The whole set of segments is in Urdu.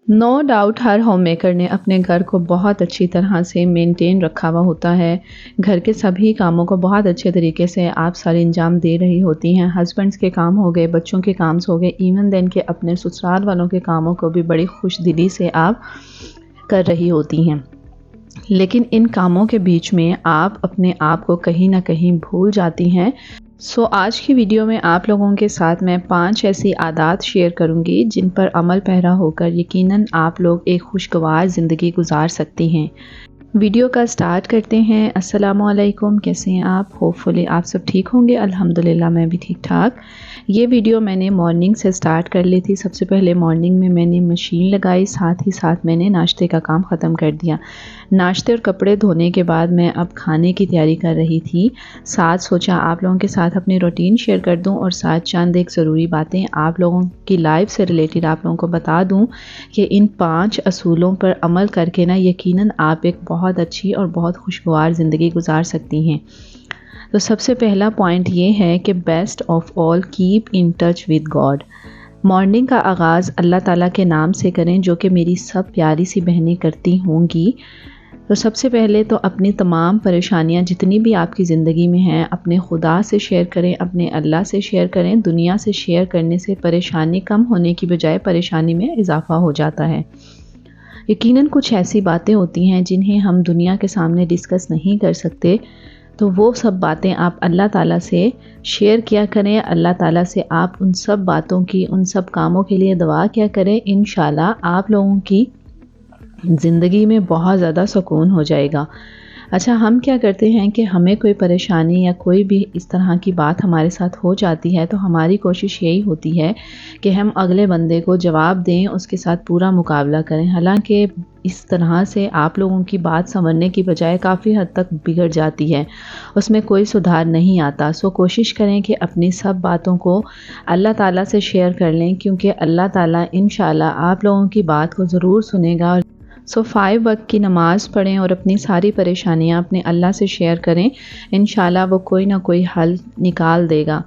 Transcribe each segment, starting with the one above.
No doubt her home maker نے اپنے گھر کو بہت اچھی طرح سے مینٹین رکھا ہوا ہوتا ہے. گھر کے سبھی کاموں کو بہت اچھے طریقے سے آپ سارے انجام دے رہی ہوتی ہیں. ہسبینڈس کے کام ہو گئے، بچوں کے کام ہو گئے، ایون دین کے اپنے سسرال والوں کے کاموں کو بھی بڑی خوش دلی سے آپ کر رہی ہوتی ہیں. لیکن ان کاموں کے بیچ میں آپ اپنے آپ کو کہیں نہ کہیں بھول جاتی ہیں. آج کی ویڈیو میں آپ لوگوں کے ساتھ میں 5 ایسی عادات شیئر کروں گی جن پر عمل پیرا ہو کر یقیناً آپ لوگ ایک خوشگوار زندگی گزار سکتی ہیں. ویڈیو کا سٹارٹ کرتے ہیں. السلام علیکم، کیسے ہیں آپ؟ ہوپفلی آپ سب ٹھیک ہوں گے. الحمدللہ میں بھی ٹھیک ٹھاک. یہ ویڈیو میں نے مارننگ سے سٹارٹ کر لی تھی. سب سے پہلے مارننگ میں نے مشین لگائی، ساتھ ہی ساتھ میں نے ناشتے کا کام ختم کر دیا. ناشتے اور کپڑے دھونے کے بعد میں اب کھانے کی تیاری کر رہی تھی. ساتھ سوچا آپ لوگوں کے ساتھ اپنی روٹین شیئر کر دوں اور ساتھ چند ایک ضروری باتیں آپ لوگوں کی لائف سے ریلیٹڈ آپ لوگوں کو بتا دوں کہ ان 5 اصولوں پر عمل کر کے نا یقیناً آپ ایک بہت اچھی اور بہت خوشگوار زندگی گزار سکتی ہیں. تو سب سے پہلا پوائنٹ یہ ہے کہ best of all keep in touch with God. Morning کا آغاز اللہ تعالیٰ کے نام سے کریں، جو کہ میری سب پیاری سی بہنیں کرتی ہوں گی. تو سب سے پہلے تو اپنی تمام پریشانیاں جتنی بھی آپ کی زندگی میں ہیں اپنے خدا سے شیئر کریں، اپنے اللہ سے شیئر کریں. دنیا سے شیئر کرنے سے پریشانی کم ہونے کی بجائے پریشانی میں اضافہ ہو جاتا ہے. یقیناً کچھ ایسی باتیں ہوتی ہیں جنہیں ہم دنیا کے سامنے ڈسکس نہیں کر سکتے، تو وہ سب باتیں آپ اللہ تعالیٰ سے شیئر کیا کریں. اللہ تعالیٰ سے آپ ان سب باتوں کی، ان سب کاموں کے لیے دعا کیا کریں. انشاءاللہ آپ لوگوں کی زندگی میں بہت زیادہ سکون ہو جائے گا. اچھا، ہم کیا کرتے ہیں کہ ہمیں کوئی پریشانی یا کوئی بھی اس طرح کی بات ہمارے ساتھ ہو جاتی ہے تو ہماری کوشش یہی ہوتی ہے کہ ہم اگلے بندے کو جواب دیں، اس کے ساتھ پورا مقابلہ کریں. حالانکہ اس طرح سے آپ لوگوں کی بات سمجھنے کی بجائے کافی حد تک بگڑ جاتی ہے، اس میں کوئی سدھار نہیں آتا. کوشش کریں کہ اپنی سب باتوں کو اللہ تعالیٰ سے شیئر کر لیں، کیونکہ اللہ تعالیٰ انشاءاللہ آپ لوگوں کی بات کو ضرور سنے گا. 5 وقت کی نماز پڑھیں اور اپنی ساری پریشانیاں اپنے اللہ سے شیئر کریں. انشاءاللہ وہ کوئی نہ کوئی حل نکال دے گا.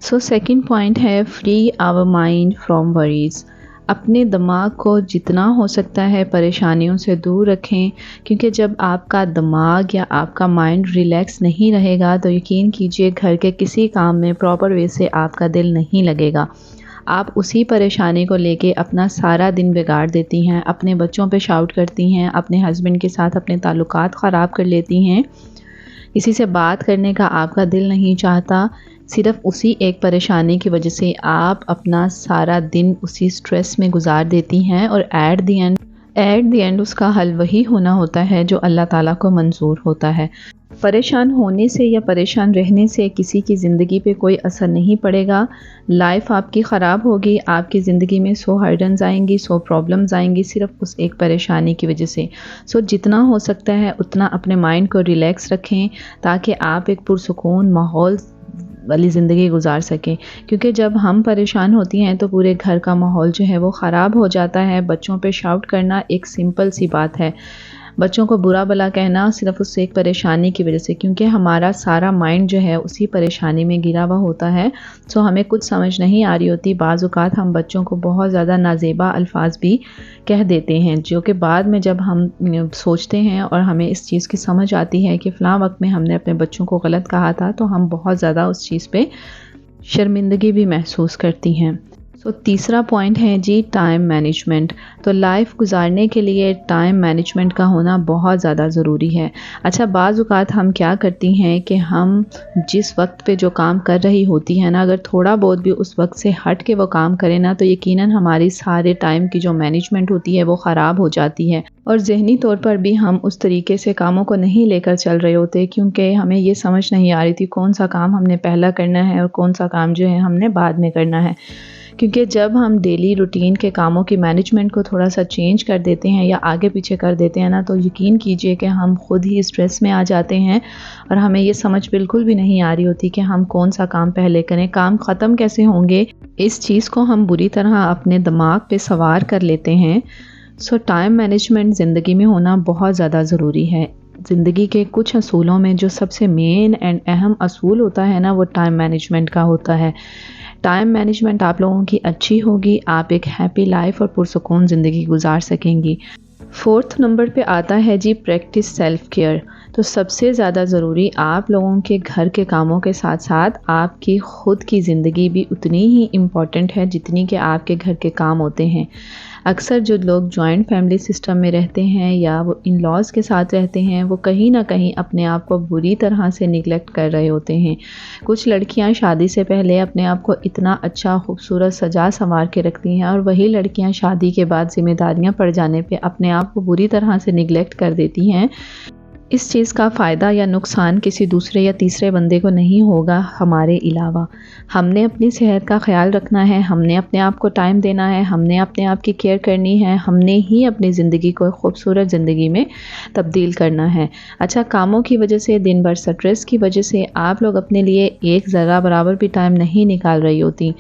سیکنڈ پوائنٹ ہے free your mind from worries. اپنے دماغ کو جتنا ہو سکتا ہے پریشانیوں سے دور رکھیں، کیونکہ جب آپ کا دماغ یا آپ کا مائنڈ ریلیکس نہیں رہے گا تو یقین کیجئے گھر کے کسی کام میں پراپر وے سے آپ کا دل نہیں لگے گا. آپ اسی پریشانی کو لے کے اپنا سارا دن بگاڑ دیتی ہیں، اپنے بچوں پہ شاؤٹ کرتی ہیں، اپنے ہسبینڈ کے ساتھ اپنے تعلقات خراب کر لیتی ہیں. کسی سے بات کرنے کا آپ کا دل نہیں چاہتا. صرف اسی ایک پریشانی کی وجہ سے آپ اپنا سارا دن اسی سٹریس میں گزار دیتی ہیں، اور ایٹ دی اینڈ اس کا حل وہی ہونا ہوتا ہے جو اللہ تعالیٰ کو منظور ہوتا ہے. پریشان ہونے سے یا پریشان رہنے سے کسی کی زندگی پہ کوئی اثر نہیں پڑے گا. لائف آپ کی خراب ہوگی، آپ کی زندگی میں 100 ہرڈنز آئیں گی، 100 پرابلمز آئیں گی صرف اس ایک پریشانی کی وجہ سے. جتنا ہو سکتا ہے اتنا اپنے مائنڈ کو ریلیکس رکھیں تاکہ آپ ایک پرسکون ماحول والی زندگی گزار سکیں. کیونکہ جب ہم پریشان ہوتی ہیں تو پورے گھر کا ماحول جو ہے وہ خراب ہو جاتا ہے. بچوں پہ شاؤٹ کرنا ایک سمپل سی بات ہے، بچوں کو برا بلا کہنا صرف اس ایک پریشانی کی وجہ سے، کیونکہ ہمارا سارا مائنڈ جو ہے اسی پریشانی میں گرا ہوا ہوتا ہے. ہمیں کچھ سمجھ نہیں آ رہی ہوتی. بعض اوقات ہم بچوں کو بہت زیادہ نازیبا الفاظ بھی کہہ دیتے ہیں، جو کہ بعد میں جب ہم سوچتے ہیں اور ہمیں اس چیز کی سمجھ آتی ہے کہ فلاں وقت میں ہم نے اپنے بچوں کو غلط کہا تھا، تو ہم بہت زیادہ اس چیز پہ شرمندگی بھی محسوس کرتی ہیں. تیسرا پوائنٹ ہے جی ٹائم مینجمنٹ. تو لائف گزارنے کے لیے ٹائم مینجمنٹ کا ہونا بہت زیادہ ضروری ہے. اچھا، بعض اوقات ہم کیا کرتی ہیں کہ ہم جس وقت پہ جو کام کر رہی ہوتی ہے نا، اگر تھوڑا بہت بھی اس وقت سے ہٹ کے وہ کام کریں نا، تو یقیناً ہماری سارے ٹائم کی جو مینجمنٹ ہوتی ہے وہ خراب ہو جاتی ہے. اور ذہنی طور پر بھی ہم اس طریقے سے کاموں کو نہیں لے کر چل رہے ہوتے، کیونکہ ہمیں یہ سمجھ نہیں آ رہی تھی کون سا کام ہم نے پہلا کرنا ہے اور کون سا کام جو ہے ہم نے بعد میں کرنا ہے. کیونکہ جب ہم ڈیلی روٹین کے کاموں کی مینجمنٹ کو تھوڑا سا چینج کر دیتے ہیں یا آگے پیچھے کر دیتے ہیں نا، تو یقین کیجئے کہ ہم خود ہی اسٹریس میں آ جاتے ہیں اور ہمیں یہ سمجھ بالکل بھی نہیں آ رہی ہوتی کہ ہم کون سا کام پہلے کریں، کام ختم کیسے ہوں گے. اس چیز کو ہم بری طرح اپنے دماغ پہ سوار کر لیتے ہیں. ٹائم مینجمنٹ زندگی میں ہونا بہت زیادہ ضروری ہے. زندگی کے کچھ اصولوں میں جو سب سے مین اینڈ اہم اصول ہوتا ہے نا، وہ ٹائم مینجمنٹ کا ہوتا ہے. ٹائم مینجمنٹ آپ لوگوں کی اچھی ہوگی، آپ ایک ہیپی لائف اور پرسکون زندگی گزار سکیں گی۔ 4 نمبر پہ آتا ہے جی پریکٹس سیلف کیئر۔ تو سب سے زیادہ ضروری آپ لوگوں کے گھر کے کاموں کے ساتھ ساتھ آپ کی خود کی زندگی بھی اتنی ہی امپورٹنٹ ہے جتنی کہ آپ کے گھر کے کام ہوتے ہیں۔ اکثر جو لوگ جوائنٹ فیملی سسٹم میں رہتے ہیں یا وہ ان لاز کے ساتھ رہتے ہیں، وہ کہیں نہ کہیں اپنے آپ کو بری طرح سے نیگلیکٹ کر رہے ہوتے ہیں۔ کچھ لڑکیاں شادی سے پہلے اپنے آپ کو اتنا اچھا خوبصورت سجا سنوار کے رکھتی ہیں، اور وہی لڑکیاں شادی کے بعد ذمہ داریاں پڑ جانے پہ اپنے آپ کو بری طرح سے نیگلیکٹ کر دیتی ہیں۔ اس چیز کا فائدہ یا نقصان کسی دوسرے یا تیسرے بندے کو نہیں ہوگا ہمارے علاوہ۔ ہم نے اپنی صحت کا خیال رکھنا ہے، ہم نے اپنے آپ کو ٹائم دینا ہے، ہم نے اپنے آپ کی کیئر کرنی ہے، ہم نے ہی اپنی زندگی کو خوبصورت زندگی میں تبدیل کرنا ہے۔ اچھا، کاموں کی وجہ سے، دن بھر سٹریس کی وجہ سے آپ لوگ اپنے لیے ایک ذرہ برابر بھی ٹائم نہیں نکال رہی ہوتی۔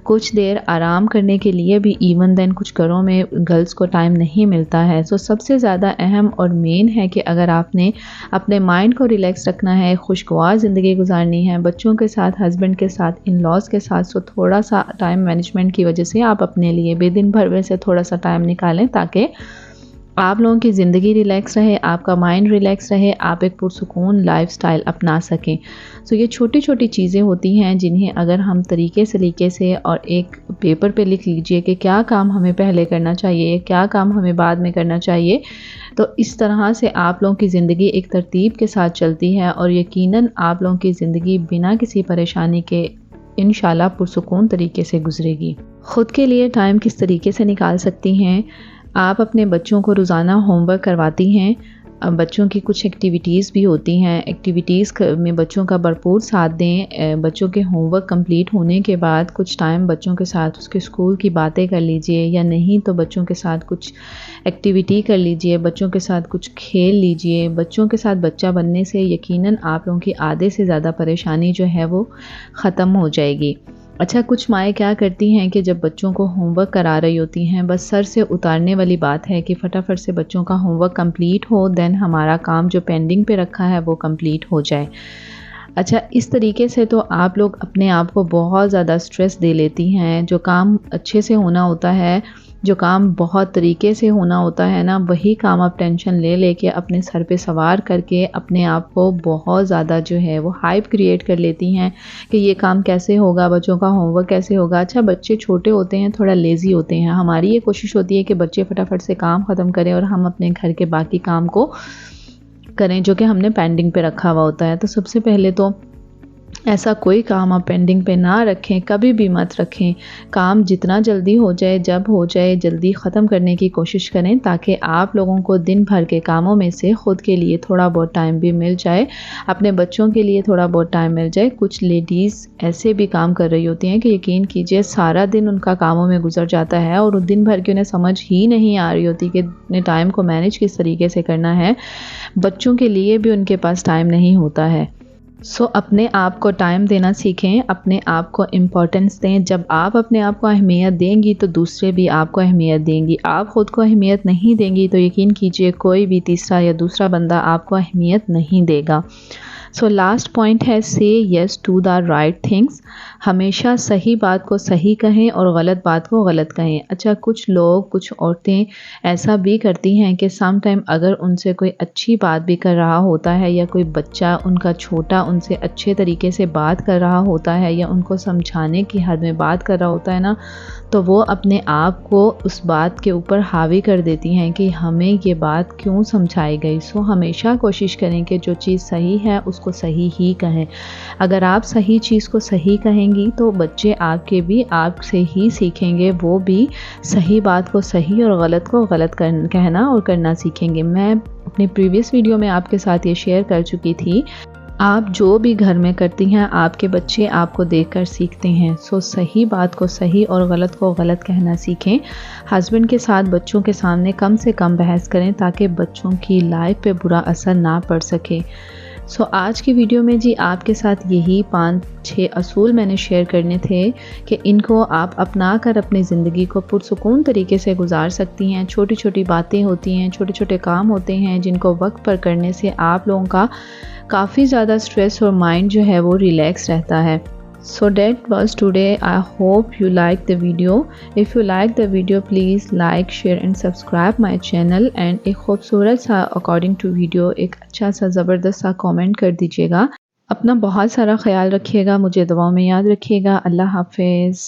کچھ دیر آرام کرنے کے لیے بھی ایون دین کچھ گھروں میں گرلز کو ٹائم نہیں ملتا ہے۔ سو سب سے زیادہ اہم اور مین ہے کہ اگر آپ نے اپنے مائنڈ کو ریلیکس رکھنا ہے، خوشگوار زندگی گزارنی ہے، بچوں کے ساتھ، ہسبینڈ کے ساتھ، ان لاز کے ساتھ، سو تھوڑا سا ٹائم مینجمنٹ کی وجہ سے آپ اپنے لیے بھی دن بھر میں سے تھوڑا سا ٹائم نکالیں تاکہ آپ لوگوں کی زندگی ریلیکس رہے، آپ کا مائنڈ ریلیکس رہے، آپ ایک پرسکون لائف سٹائل اپنا سکیں۔ سو یہ چھوٹی چھوٹی چیزیں ہوتی ہیں جنہیں اگر ہم طریقے سے اور ایک پیپر پہ لکھ لیجئے کہ کیا کام ہمیں پہلے کرنا چاہیے، کیا کام ہمیں بعد میں کرنا چاہیے، تو اس طرح سے آپ لوگوں کی زندگی ایک ترتیب کے ساتھ چلتی ہے، اور یقیناً آپ لوگوں کی زندگی بنا کسی پریشانی کے انشاءاللہ پرسکون طریقے سے گزرے گی۔ خود کے لیے ٹائم کس طریقے سے نکال سکتی ہیں؟ آپ اپنے بچوں کو روزانہ ہوم ورک کرواتی ہیں۔ بچوں کی کچھ ایکٹیویٹیز بھی ہوتی ہیں، ایکٹیویٹیز میں بچوں کا بھرپور ساتھ دیں۔ بچوں کے ہوم ورک کمپلیٹ ہونے کے بعد کچھ ٹائم بچوں کے ساتھ اس کے اسکول کی باتیں کر لیجئے، یا نہیں تو بچوں کے ساتھ کچھ ایکٹیویٹی کر لیجئے، بچوں کے ساتھ کچھ کھیل لیجئے۔ بچوں کے ساتھ بچہ بننے سے یقیناً آپ لوگوں کی آدھے سے زیادہ پریشانی جو ہے وہ ختم ہو جائے گی۔ اچھا، کچھ مائیں کیا کرتی ہیں کہ جب بچوں کو ہوم ورک کرا رہی ہوتی ہیں، بس سر سے اتارنے والی بات ہے کہ فٹافٹ سے بچوں کا ہوم ورک کمپلیٹ ہو، دین ہمارا کام جو پینڈنگ پہ رکھا ہے وہ کمپلیٹ ہو جائے۔ اچھا، اس طریقے سے تو آپ لوگ اپنے آپ کو بہت زیادہ سٹریس دے لیتی ہیں۔ جو کام اچھے سے ہونا ہوتا ہے، جو کام بہت طریقے سے ہونا ہوتا ہے نا، وہی کام آپ ٹینشن لے کے اپنے سر پہ سوار کر کے اپنے آپ کو بہت زیادہ جو ہے وہ ہائپ کریٹ کر لیتی ہیں کہ یہ کام کیسے ہوگا، بچوں کا ہوم ورک کیسے ہوگا۔ اچھا، بچے چھوٹے ہوتے ہیں، تھوڑا لیزی ہوتے ہیں، ہماری یہ کوشش ہوتی ہے کہ بچے فٹافٹ سے کام ختم کریں اور ہم اپنے گھر کے باقی کام کو کریں جو کہ ہم نے پینڈنگ پہ رکھا ہوا ہوتا ہے۔ تو سب سے پہلے تو ایسا کوئی کام آپ پینڈنگ پہ نہ رکھیں، کبھی بھی مت رکھیں۔ کام جتنا جلدی ہو جائے، جب ہو جائے، جلدی ختم کرنے کی کوشش کریں تاکہ آپ لوگوں کو دن بھر کے کاموں میں سے خود کے لیے تھوڑا بہت ٹائم بھی مل جائے، اپنے بچوں کے لیے تھوڑا بہت ٹائم مل جائے۔ کچھ لیڈیز ایسے بھی کام کر رہی ہوتی ہیں کہ یقین کیجئے سارا دن ان کا کاموں میں گزر جاتا ہے اور دن بھر کی انہیں سمجھ ہی نہیں آ رہی ہوتی کہ اپنے ٹائم کو مینیج کس طریقے سے کرنا ہے۔ بچوں کے لیے بھی ان کے پاس ٹائم نہیں ہوتا ہے۔ سو اپنے آپ کو ٹائم دینا سیکھیں، اپنے آپ کو امپورٹنس دیں۔ جب آپ اپنے آپ کو اہمیت دیں گی تو دوسرے بھی آپ کو اہمیت دیں گی۔ آپ خود کو اہمیت نہیں دیں گی تو یقین کیجئے کوئی بھی تیسرا یا دوسرا بندہ آپ کو اہمیت نہیں دے گا۔ سو لاسٹ پوائنٹ ہے say yes to the right things۔ ہمیشہ صحیح بات کو صحیح کہیں اور غلط بات کو غلط کہیں۔ اچھا، کچھ لوگ، کچھ عورتیں ایسا بھی کرتی ہیں کہ سم ٹائم اگر ان سے کوئی اچھی بات بھی کر رہا ہوتا ہے یا کوئی بچہ ان کا چھوٹا ان سے اچھے طریقے سے بات کر رہا ہوتا ہے یا ان کو سمجھانے کی حد میں بات کر رہا ہوتا ہے نا، تو وہ اپنے آپ کو اس بات کے اوپر حاوی کر دیتی ہیں کہ ہمیں یہ بات کیوں سمجھائی گئی۔ سو ہمیشہ کوشش کریں کہ جو چیز صحیح ہے اس کو صحیح ہی کہیں۔ اگر آپ صحیح چیز کو صحیح کہیں گی تو بچے آپ کے بھی آپ سے ہی سیکھیں گے، وہ بھی صحیح بات کو صحیح اور غلط کو غلط کہنا اور کرنا سیکھیں گے۔ میں اپنی پریویس ویڈیو میں آپ کے ساتھ یہ شیئر کر چکی تھی، آپ جو بھی گھر میں کرتی ہیں آپ کے بچے آپ کو دیکھ کر سیکھتے ہیں۔ سو صحیح بات کو صحیح اور غلط کو غلط کہنا سیکھیں۔ ہسبینڈ کے ساتھ بچوں کے سامنے کم سے کم بحث کریں تاکہ بچوں کی لائف پہ برا اثر نہ پڑ سکے۔ سو آج کی ویڈیو میں جی آپ کے ساتھ یہی 5-6 اصول میں نے شیئر کرنے تھے کہ ان کو آپ اپنا کر اپنی زندگی کو پرسکون طریقے سے گزار سکتی ہیں۔ چھوٹی چھوٹی باتیں ہوتی ہیں، چھوٹے چھوٹے کام ہوتے ہیں جن کو وقت پر کرنے سے آپ لوگوں کا کافی زیادہ سٹریس اور مائنڈ جو ہے وہ ریلیکس رہتا ہے۔ So that was today. I hope you liked the video. If you like the video, please like, share and subscribe my channel. And ایک خوبصورت سا according to video ایک اچھا سا زبردست سا comment کر دیجیے گا. اپنا بہت سارا خیال رکھیے گا، مجھے دعاؤں میں یاد رکھیے گا. اللہ حافظ.